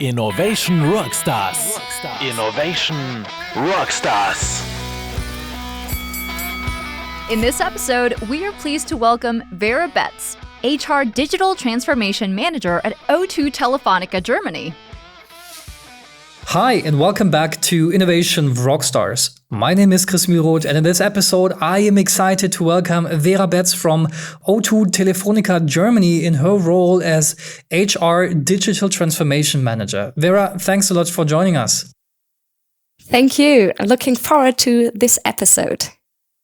Innovation Rockstars. Innovation Rockstars. In this episode, we are pleased to welcome Vera Betz, HR Digital Transformation Manager at O2 Telefónica Germany. Hi, and welcome back to Innovation Rockstars. My name is Chris Myroth, and in this episode, I am excited to welcome Vera Betz from O2 Telefónica Germany in her role as HR Digital Transformation Manager. Vera, thanks a lot for joining us. Thank you. I'm looking forward to this episode.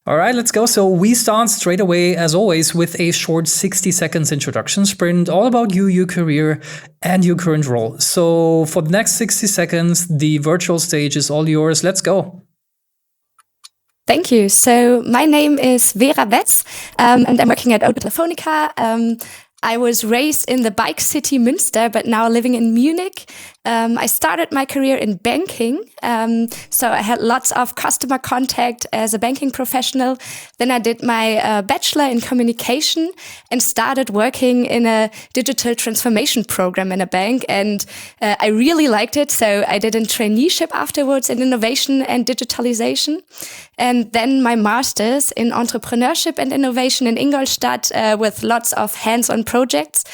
All right, let's go. So we start straight away, as always, with a short 60 seconds introduction sprint, all about you, your career, and your current role. So for the next 60 seconds, the virtual stage is all yours. Let's go. Thank you. So my name is Vera Betz, and I'm working at O2 Telefónica. I was raised in the bike city Münster, but now living in Munich. I started my career in banking, so I had lots of customer contact as a banking professional. Then I did my bachelor in communication and started working in a digital transformation program in a bank, and I really liked it. So I did a traineeship afterwards in innovation and digitalization, and then my master's in entrepreneurship and innovation in Ingolstadt with lots of hands-on projects.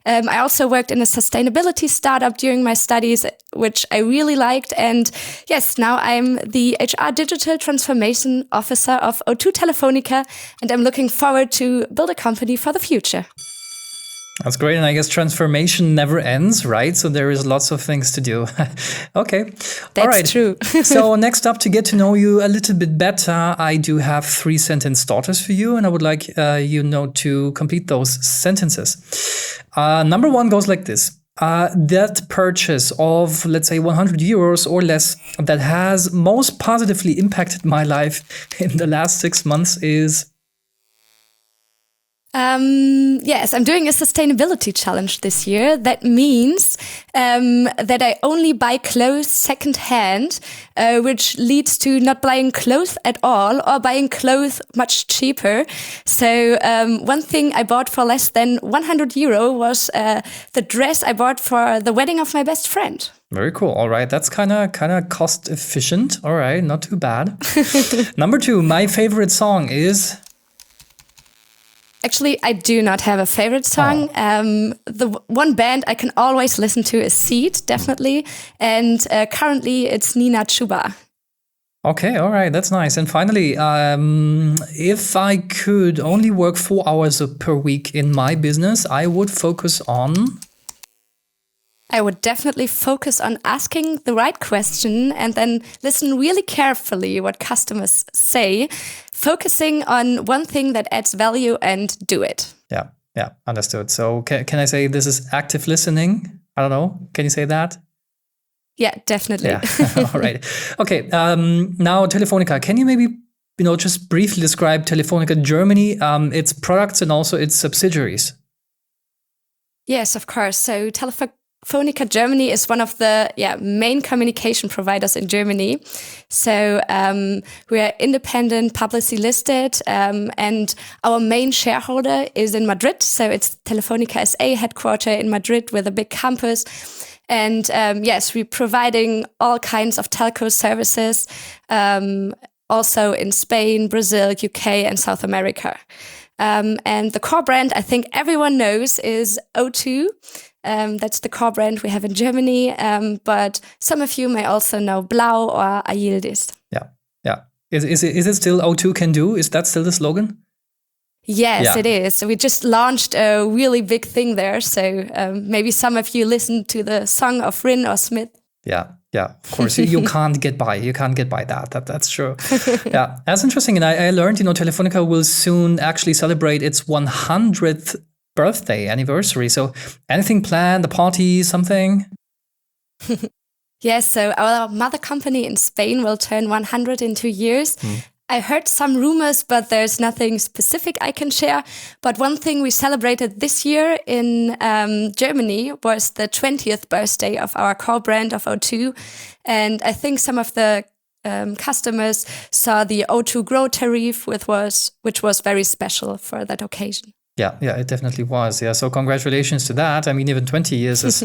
I also worked in a sustainability startup during my studies, which I really liked. And yes, now I'm the HR Digital Transformation Officer of O2 Telefónica, and I'm looking forward to build a company for the future. That's great. And I guess transformation never ends, right? So there is lots of things to do. Okay. That's all right. True. So next up, to get to know you a little bit better, I do have 3 sentence starters for you. And I would like to complete those sentences. Number 1 goes like this. That purchase of, let's say, 100 euros or less that has most positively impacted my life in the last 6 months is... Yes, I'm doing a sustainability challenge this year. That means that I only buy clothes secondhand, which leads to not buying clothes at all or buying clothes much cheaper. So one thing I bought for less than 100 euro was the dress I bought for the wedding of my best friend. Very cool. All right. That's kind of cost efficient. All right. Not too bad. Number 2, my favorite song is... Actually, I do not have a favorite song. The one band I can always listen to is Seed, definitely. And currently it's Nina Chuba. Okay, all right, that's nice. And finally, if I could only work 4 hours per week in my business, I would focus on... I would definitely focus on asking the right question and then listen really carefully what customers say, focusing on one thing that adds value and do it. Yeah, understood. So can I say this is active listening? I don't know. Can you say that? Yeah, definitely. Yeah. All right. Okay. Now, Telefónica, can you maybe just briefly describe Telefónica Germany, its products and also its subsidiaries? Yes, of course. So Telefónica Germany is one of the main communication providers in Germany. So we are independent, publicly listed, and our main shareholder is in Madrid. So it's Telefónica SA headquarter in Madrid with a big campus. And yes, we're providing all kinds of telco services, also in Spain, Brazil, UK, and South America. And the core brand I think everyone knows is O2. That's the core brand we have in Germany, but some of you may also know Blau or Ayildis. Yeah. Is it still O2 can do? Is that still the slogan? Yes, It is. So we just launched a really big thing there. So maybe some of you listened to the song of Rin or Smith. Yeah. Of course, you can't get by. You can't get by that. That's true. Yeah, that's interesting. And I learned, Telefónica will soon actually celebrate its 100th birthday anniversary. So anything planned, a party, something? Yes, so our mother company in Spain will turn 100 in 2 years. I heard some rumors, but there's nothing specific I can share. But one thing we celebrated this year in Germany was the 20th birthday of our core brand of O2. And I think some of the customers saw the O2 Grow tariff, which was very special for that occasion. Yeah, it definitely was. Yeah, so congratulations to that. I mean, even 20 years is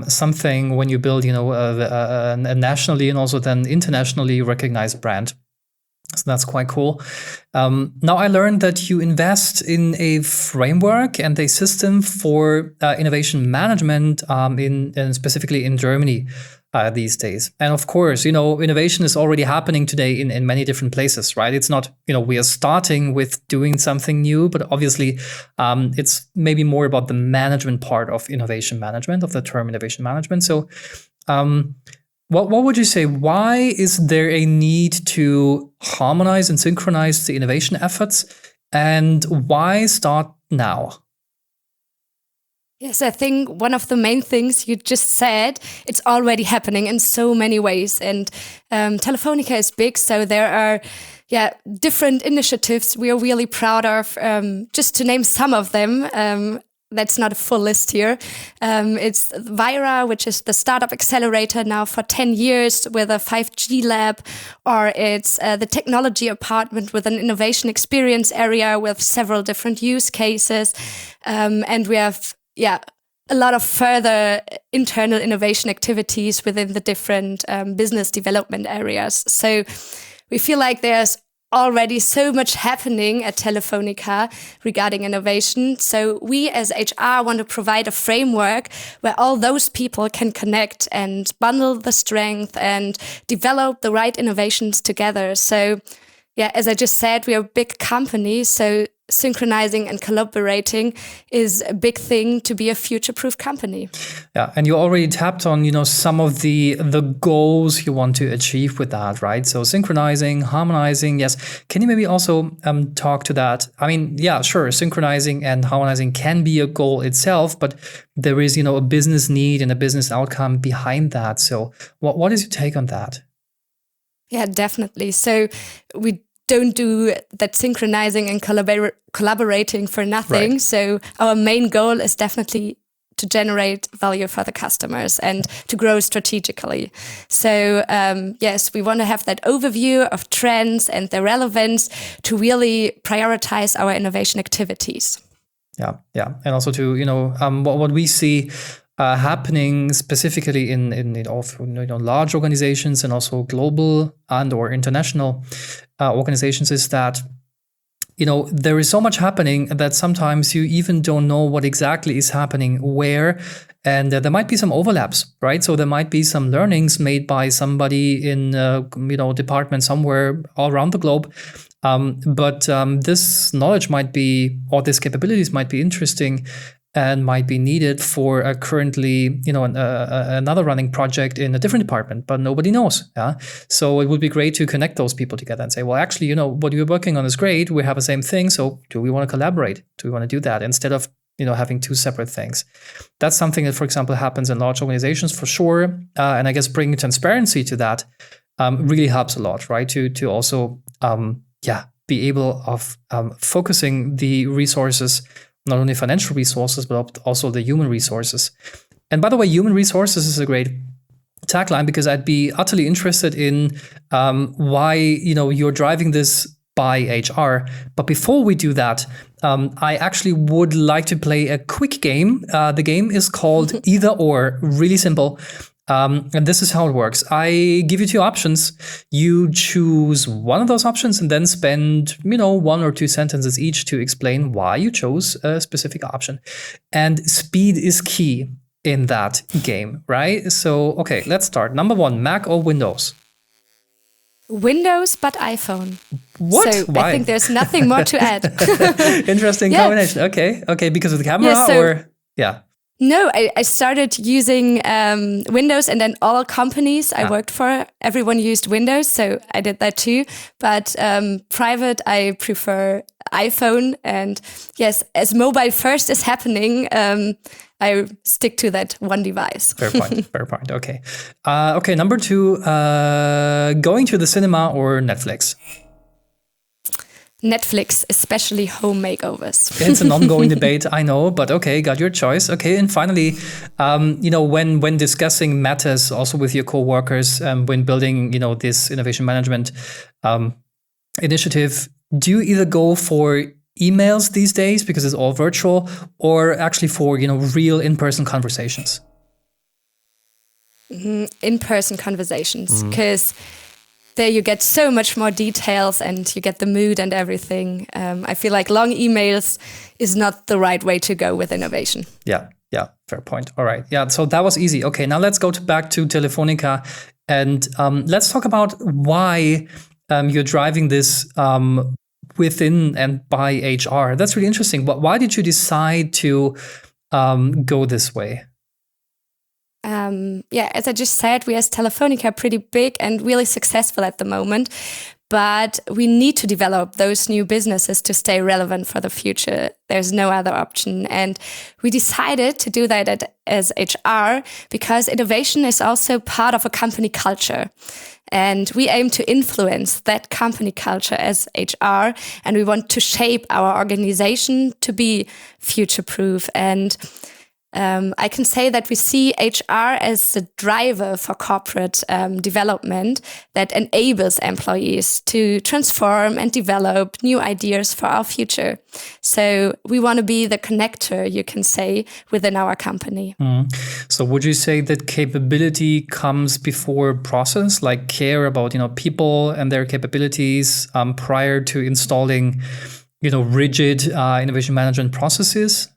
something when you build, a nationally and also then internationally recognized brand. So that's quite cool. Now I learned that you invest in a framework and a system for innovation management specifically in Germany these days. And of course, innovation is already happening today in many different places, right? It's not, we are starting with doing something new, but obviously it's maybe more about the management part of innovation management, of the term innovation management. So what would you say? Why is there a need to harmonize and synchronize the innovation efforts? And why start now? Yes, I think one of the main things you just said, it's already happening in so many ways. And Telefónica is big, so there are different initiatives we are really proud of. Just to name some of them, that's not a full list here. It's Vera, which is the startup accelerator now for 10 years with a 5G lab, or it's the technology apartment with an innovation experience area with several different use cases. And we have, a lot of further internal innovation activities within the different business development areas. So we feel like there's already so much happening at Telefónica regarding innovation. So we as HR want to provide a framework where all those people can connect and bundle the strength and develop the right innovations together. So as I just said, we are a big company, so synchronizing and collaborating is a big thing to be a future-proof company. Yeah, and you already tapped on, some of the goals you want to achieve with that, right? So synchronizing, harmonizing, yes. Can you maybe also talk to that? I mean, yeah, sure, synchronizing and harmonizing can be a goal itself, but there is, a business need and a business outcome behind that. So what is your take on that? Yeah, definitely. So we don't do that synchronizing and collaborating for nothing. Right. So our main goal is definitely to generate value for the customers and to grow strategically. So yes, we want to have that overview of trends and their relevance to really prioritize our innovation activities. Yeah. And also to, what we see happening specifically in large organizations and also global and or international organizations is that there is so much happening that sometimes you even don't know what exactly is happening where, and there might be some overlaps, right? So there might be some learnings made by somebody in department somewhere all around the globe. But this knowledge might be, or these capabilities might be interesting and might be needed for a currently, another running project in a different department, but nobody knows. Yeah. So it would be great to connect those people together and say, well, actually, what you're working on is great. We have the same thing. So do we want to collaborate? Do we want to do that instead of, having two separate things? That's something that, for example, happens in large organizations for sure. And I guess bringing transparency to that really helps a lot, right? To also, be able of focusing the resources, not only financial resources, but also the human resources. And by the way, human resources is a great tagline because I'd be utterly interested in why you're driving this by HR. But before we do that, I actually would like to play a quick game. The game is called Either Or, really simple. And this is how it works. I give you two options. You choose one of those options and then spend, 1 or 2 sentences each to explain why you chose a specific option. And speed is key in that game, right? So, okay, let's start. Number 1, Mac or Windows? Windows, but iPhone. What? So Why? I think there's nothing more to add. Interesting combination. Okay, because of the camera or? Yeah. No, I started using Windows, and then all companies I worked for, everyone used Windows, so I did that too. But private, I prefer iPhone. And yes, as mobile first is happening, I stick to that one device. Fair point. Okay. Okay, number 2, going to the cinema or Netflix? Netflix, especially home makeovers. It's an ongoing debate, I know, but okay, got your choice. Okay, and finally, when discussing matters also with your coworkers, when building, this innovation management initiative, do you either go for emails these days because it's all virtual, or actually for real in-person conversations? in-person conversations, because there you get so much more details and you get the mood and everything. I feel like long emails is not the right way to go with innovation. Yeah, fair point. All right. Yeah, so that was easy. Okay, now let's go back to Telefónica and let's talk about why you're driving this within and by HR. That's really interesting. Why did you decide to go this way? As I just said, we as Telefónica are pretty big and really successful at the moment, but we need to develop those new businesses to stay relevant for the future. There's no other option. And we decided to do that as HR because innovation is also part of a company culture. And we aim to influence that company culture as HR, and we want to shape our organization to be future-proof. And I can say that we see HR as the driver for corporate development that enables employees to transform and develop new ideas for our future. So we want to be the connector, you can say, within our company. So would you say that capability comes before process, like care about, people and their capabilities prior to installing, rigid innovation management processes?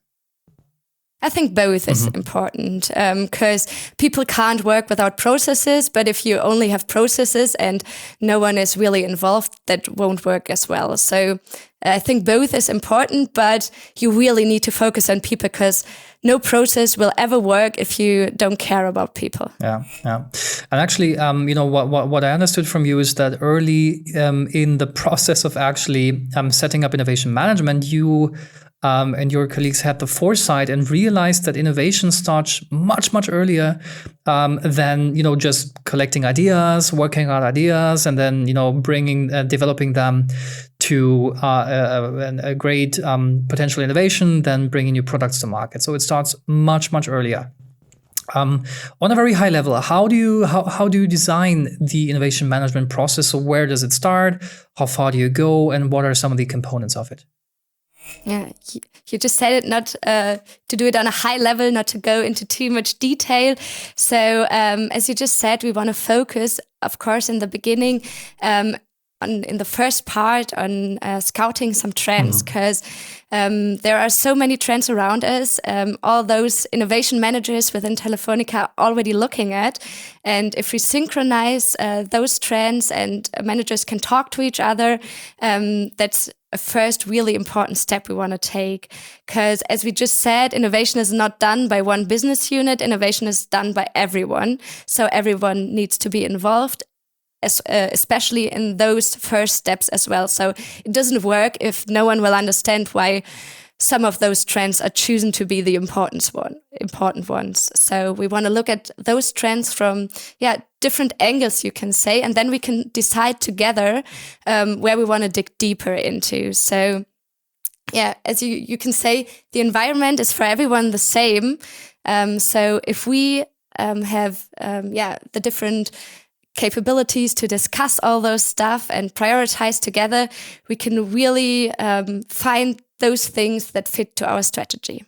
I think both is important because people can't work without processes, but if you only have processes and no one is really involved, that won't work as well. So I think both is important, but you really need to focus on people because no process will ever work if you don't care about people. Yeah. And actually, what I understood from you is that early in the process of actually setting up innovation management, you and your colleagues had the foresight and realized that innovation starts much, much earlier than, just collecting ideas, working out ideas, and then, developing them to a great potential innovation, then bringing new products to market. So it starts much, much earlier. On a very high level, how do you design the innovation management process? So where does it start? How far do you go? And what are some of the components of it? Yeah, you just said it, not to do it on a high level, not to go into too much detail. So as you just said, we want to focus, of course, in the beginning, in the first part on scouting some trends, because there are so many trends around us. All those innovation managers within Telefónica are already looking at. And if we synchronize those trends and managers can talk to each other, that's a first really important step we want to take. Because as we just said, innovation is not done by one business unit. Innovation is done by everyone. So everyone needs to be involved, especially in those first steps as well. So it doesn't work if no one will understand why some of those trends are chosen to be the important ones. So we want to look at those trends from different angles, you can say, and then we can decide together where we want to dig deeper into. So as you can say, the environment is for everyone the same. So if we have the different capabilities to discuss all those stuff and prioritize together, we can really find those things that fit to our strategy.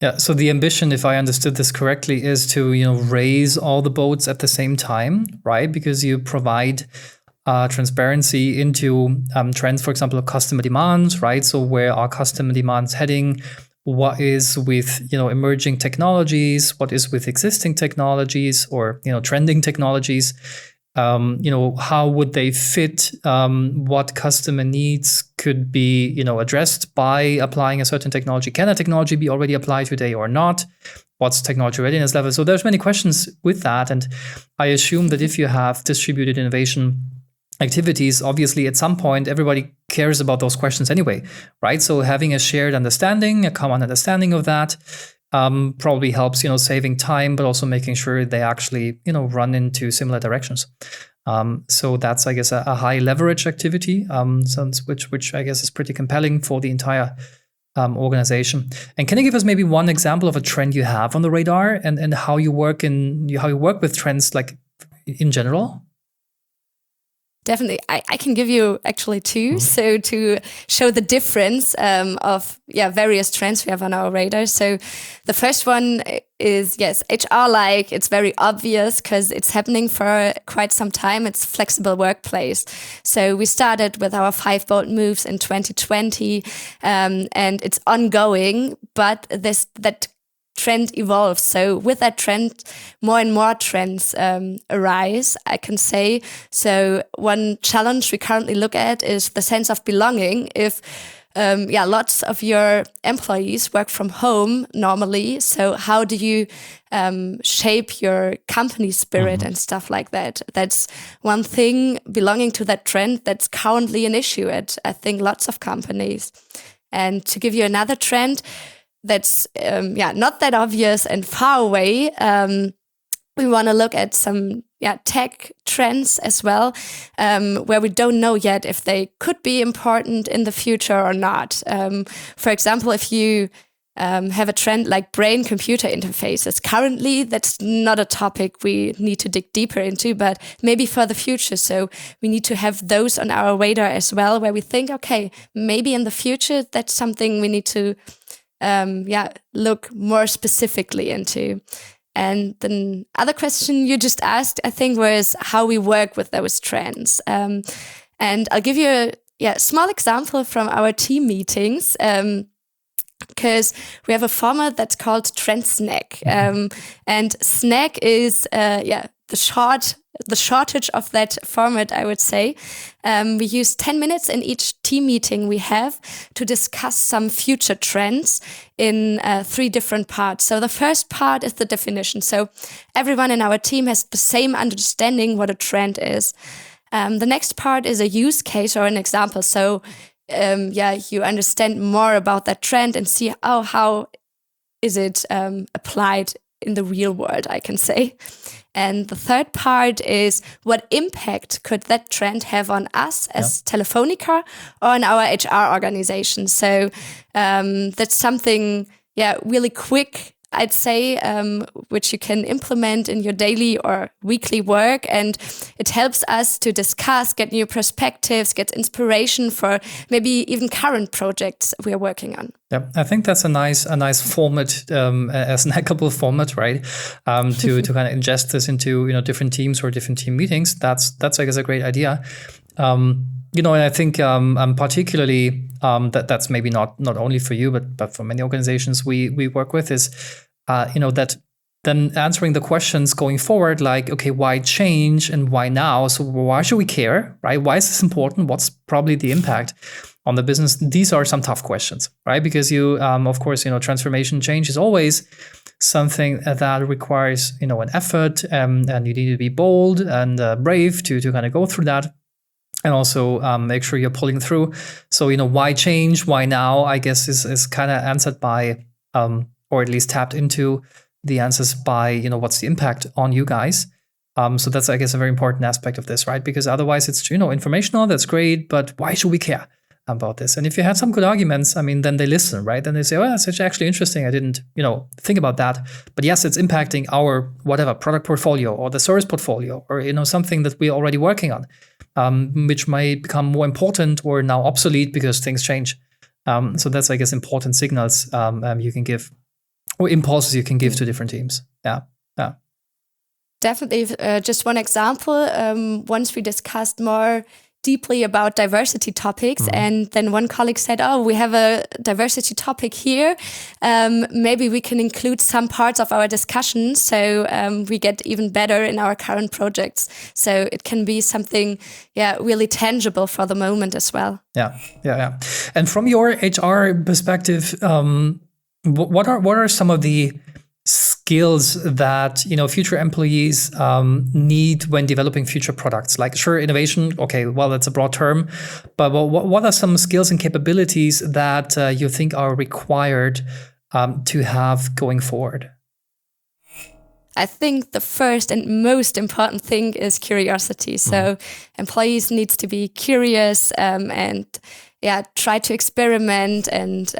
Yeah, so the ambition, if I understood this correctly, is to raise all the boats at the same time, right? Because you provide transparency into trends, for example, customer demands, right? So where are customer demands heading? What is with emerging technologies? What is with existing technologies or trending technologies? How would they fit? What customer needs could be addressed by applying a certain technology? Can a technology be already applied today or not? What's technology readiness level? So there's many questions with that, and I assume that if you have distributed innovation activities, obviously at some point everybody cares about those questions anyway, right? So having a shared understanding, a common understanding of that probably helps, saving time, but also making sure they actually, run into similar directions. So that's, I guess, a high leverage activity, which I guess is pretty compelling for the entire organization. And can you give us maybe one example of a trend you have on the radar and how you work with trends like in general? Definitely. I can give you actually two. So to show the difference of various trends we have on our radar. So the first one is, yes, HR like. It's very obvious because it's happening for quite some time. It's flexible workplace. So we started with our 5 bold moves in 2020 and it's ongoing, but that trend evolves. So with that trend, more and more trends arise, I can say. So one challenge we currently look at is the sense of belonging. If lots of your employees work from home normally, so how do you shape your company spirit and stuff like that? That's one thing, belonging to that trend, that's currently an issue at, I think, lots of companies. And to give you another trend, that's not that obvious and far away. We want to look at some tech trends as well, where we don't know yet if they could be important in the future or not. For example, if you have a trend like brain-computer interfaces, currently that's not a topic we need to dig deeper into, but maybe for the future. So we need to have those on our radar as well, where we think, okay, maybe in the future that's something we need to look more specifically into. And the other question you just asked, I think, was how we work with those trends. And I'll give you a small example from our team meetings, because we have a format that's called Trend Snack. And snack is the shortage of that format, I would say. We use 10 minutes in each team meeting we have to discuss some future trends in 3 different parts. So the first part is the definition. So everyone in our team has the same understanding what a trend is. The next part is a use case or an example. So you understand more about that trend and see, how is it applied in the real world, I can say. And the third part is what impact could that trend have on us as Telefónica or on our HR organization. So that's something, really quick, I'd say, which you can implement in your daily or weekly work. And it helps us to discuss, get new perspectives, get inspiration for maybe even current projects we're working on. Yeah, I think that's a nice format, a snackable format, right? To kind of ingest this into different teams or different team meetings. That's I guess a great idea. And I think particularly that's maybe not only for you, but for many organizations we work with is that then answering the questions going forward, like, okay, why change and why now? So why should we care, right? Why is this important? What's probably the impact on the business? These are some tough questions, right? Because you, of course, transformation change is always something that requires, an effort, and you need to be bold and brave to kind of go through that. And also make sure you're pulling through. So, why change? Why now? I guess is kind of answered by, or at least tapped into the answers by, what's the impact on you guys? So that's, I guess, a very important aspect of this, right? Because otherwise it's, informational, that's great, but why should we care about this? And if you had some good arguments, then they listen, right? Then they say, well, that's actually interesting. I didn't, think about that. But yes, it's impacting our whatever product portfolio or the service portfolio or, something that we're already working on. Which might become more important or now obsolete because things change. So that's, I guess, important signals you can give, or impulses you can give to different teams. Yeah. Definitely. Just one example. Once we discussed more deeply about diversity topics, and then one colleague said, we have a diversity topic here. Maybe we can include some parts of our discussion so we get even better in our current projects. So it can be something, really tangible for the moment as well. Yeah. And from your HR perspective, what are some of the skills that future employees need when developing future products? Like, sure, innovation, okay, well, that's a broad term, but what are some skills and capabilities that you think are required to have going forward? I think the first and most important thing is curiosity. So employees needs to be curious and try to experiment and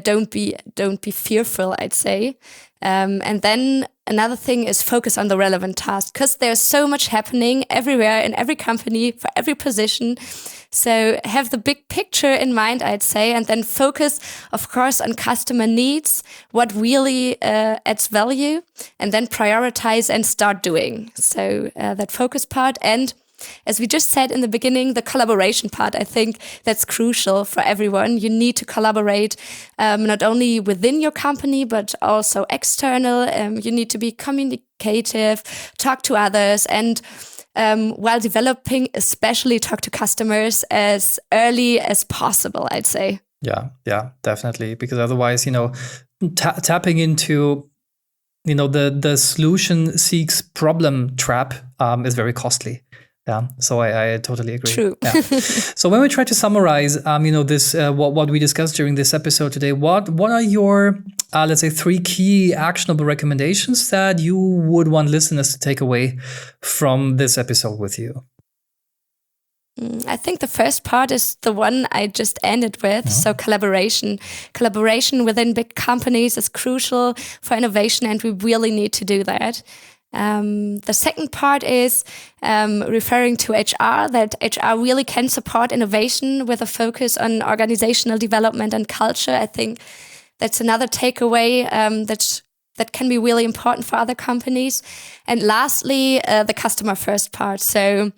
don't be fearful, I'd say. And then another thing is focus on the relevant task, because there's so much happening everywhere in every company for every position. So have the big picture in mind, I'd say, and then focus, of course, on customer needs, what really adds value, and then prioritize and start doing. So that focus part. And as we just said in the beginning, the collaboration part, I think that's crucial for everyone. You need to collaborate not only within your company, but also external. You need to be communicative, talk to others, and while developing, especially talk to customers as early as possible, I'd say. Yeah, definitely. Because otherwise, tapping into, the solution seeks problem trap is very costly. Yeah, so I totally agree. True. Yeah. So when we try to summarize, this what we discussed during this episode today, what are your let's say 3 key actionable recommendations that you would want listeners to take away from this episode with you? I think the first part is the one I just ended with. So collaboration within big companies is crucial for innovation, and we really need to do that. The second part is referring to HR, that HR really can support innovation with a focus on organizational development and culture. I think that's another takeaway that can be really important for other companies. And lastly, the customer first part. So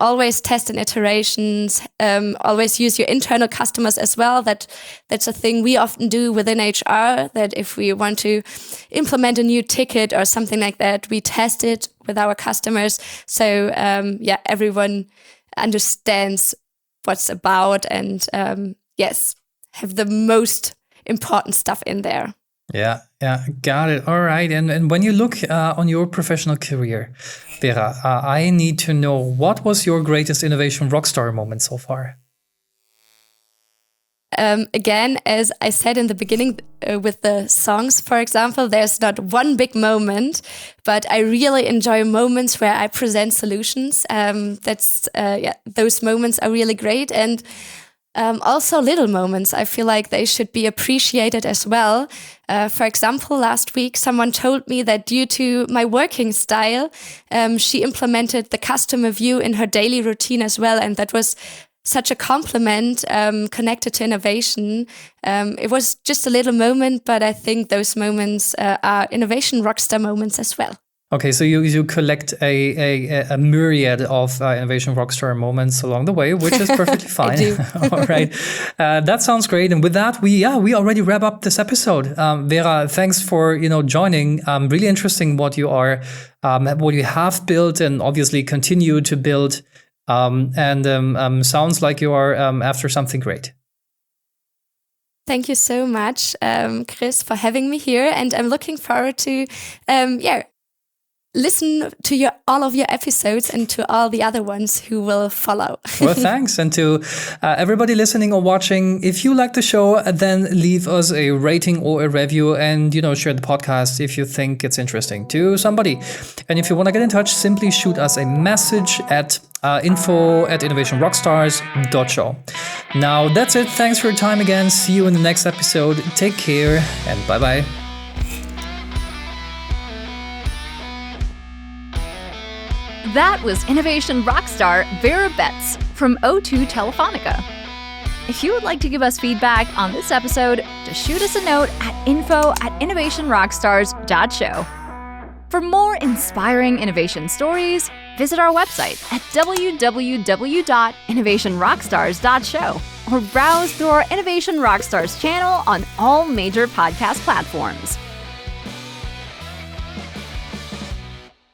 always test in iterations, always use your internal customers as well. That's a thing we often do within HR, that if we want to implement a new ticket or something like that, we test it with our customers. So everyone understands what's about, and have the most important stuff in there. Yeah, got it. All right. And when you look on your professional career, Vera, I need to know, what was your greatest innovation rockstar moment so far? Again, as I said in the beginning with the songs, for example, there's not one big moment, but I really enjoy moments where I present solutions. Those moments are really great. And also little moments, I feel like they should be appreciated as well. For example, last week, someone told me that due to my working style, she implemented the customer view in her daily routine as well. And that was such a compliment connected to innovation. It was just a little moment, but I think those moments are innovation rockstar moments as well. Okay, so you collect a myriad of innovation rockstar moments along the way, which is perfectly fine. I do. All right, that sounds great. And with that, we already wrap up this episode. Vera, thanks for joining. Really interesting what you have built and obviously continue to build. Sounds like you are after something great. Thank you so much, Chris, for having me here, and I'm looking forward to listen to all of your episodes and to all the other ones who will follow. Well, thanks. And to everybody listening or watching, if you like the show, then leave us a rating or a review, and share the podcast if you think it's interesting to somebody. And if you want to get in touch, simply shoot us a message at info@innovationrockstars.show. Now that's it. Thanks for your time again. See you in the next episode. Take care and bye-bye. That was innovation rockstar Vera Betz from O2 Telefónica. If you would like to give us feedback on this episode, just shoot us a note at info@innovationrockstars.show. For more inspiring innovation stories, visit our website at www.innovationrockstars.show or browse through our Innovation Rockstars channel on all major podcast platforms.